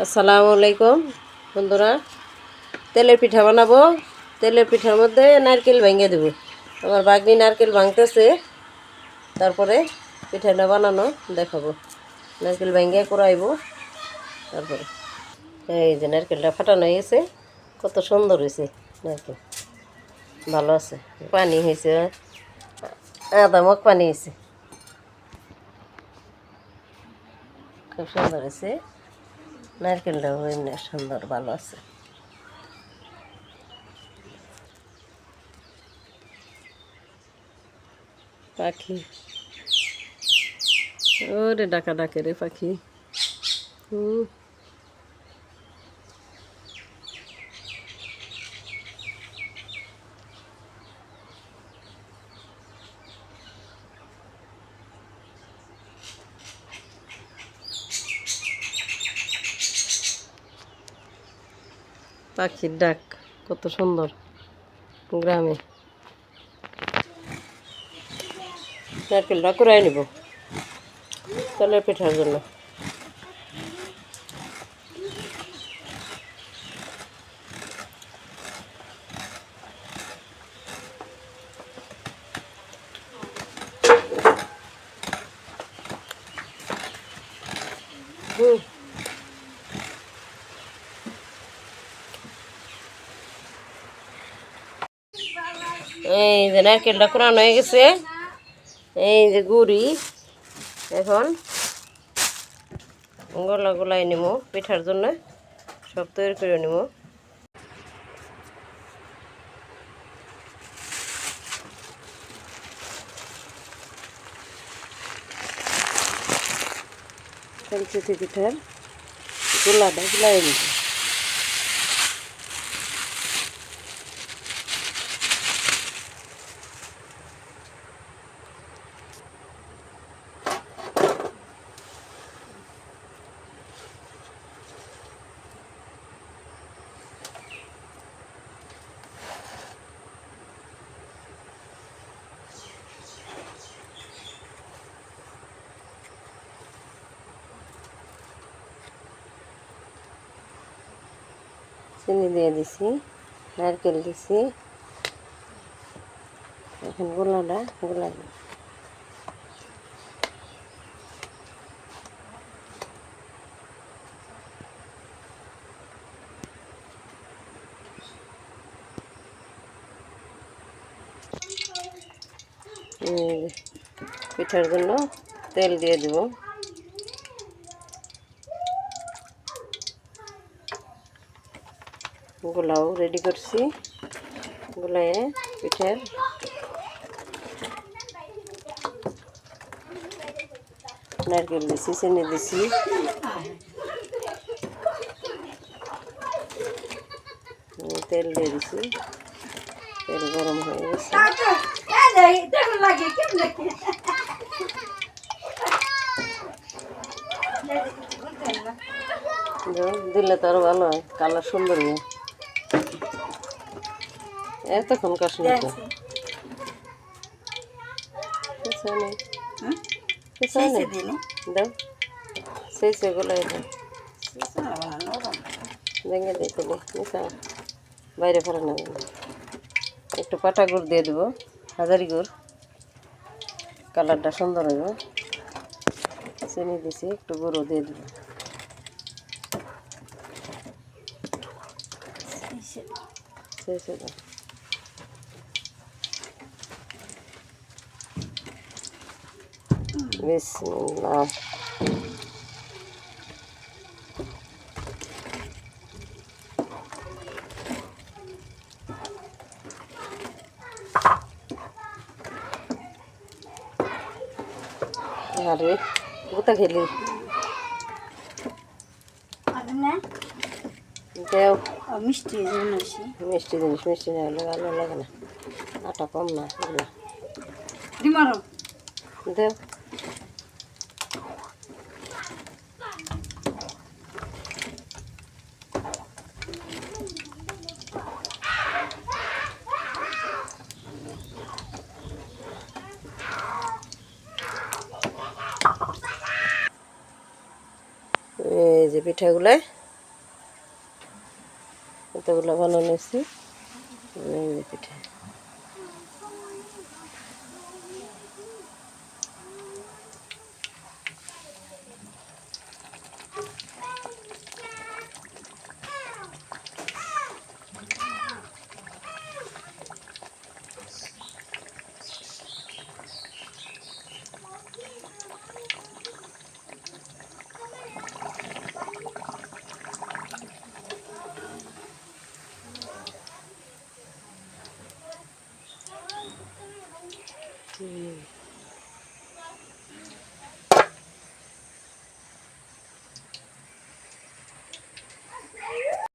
আসসালামু আলাইকুম বন্ধুরা, তেলের পিঠা বানাবো। তেলের পিঠার মধ্যে নারকেল ভেঙে দেব। আমার বাগনি নারকেল ভাঙতেছে, তারপরে পিঠাটা বানানো দেখাবো। নারকেল ভেঙে কুড়াইব। তারপরে এই যে নারকেলটা ফাটানো হয়ে গেছে, কত সুন্দর হয়েছে নারকেল, ভালো আছে। পানি হয়েছে, আধা মগ পানি হয়েছে, খুব সুন্দর হয়েছে। নারকেলটাও এমনি সুন্দর ভালো আছে। পাখি ওরে ডাকা ডাকে রে পাখি। পাখির ডাক কত সুন্দর গ্রামে। নারকেলটা কুড়াই নিব তেলের পিঠার জন্য। এই যে নারকেলটা কুড়ানো হয়ে গেছে, এই যে গুড়ি। এখন গোলা গোলাই নিব পিঠার জন্য, সব তৈরি করে নিব। কালচিতি পিঠার গোলাটা গুলাই নিব। চিনি দিয়ে দিছি, নারকেল দিছি, এখন গোলাটা গোলাই নিব। পিঠার জন্য তেল দিয়ে দেব। গোলাও রেডি করছি, গোলায় পিঠার নারকেল দিছি, চিনি দিছি, তেল দিয়ে দিছি। তেল গরম হয়ে গেছে, দিলে তো আরো ভালো হয়, কালার সুন্দর হয়। এতক্ষণ কাশনি তো দাও, সেই সেগুলাই দাও, ভেঙে দিয়ে তেলে মিশা বাইরে ফেরানো। একটু পাটা গুড় দিয়ে দেবো, হাজারি গুড়, কালারটা সুন্দর হইব। চিনি দিছি, একটু গুঁড়ো দিয়ে দেবো। বিসমিল্লাহ। আরে কোথা খেলি দেও, মিষ্টি জিনিস, মিষ্টি জিনিস মিষ্টি না হলে ভালো লাগে না। আটা কম না এগুলো দেও। এই যে পিঠাগুলো কতগুলো বানানো হয়েছে পিঠা।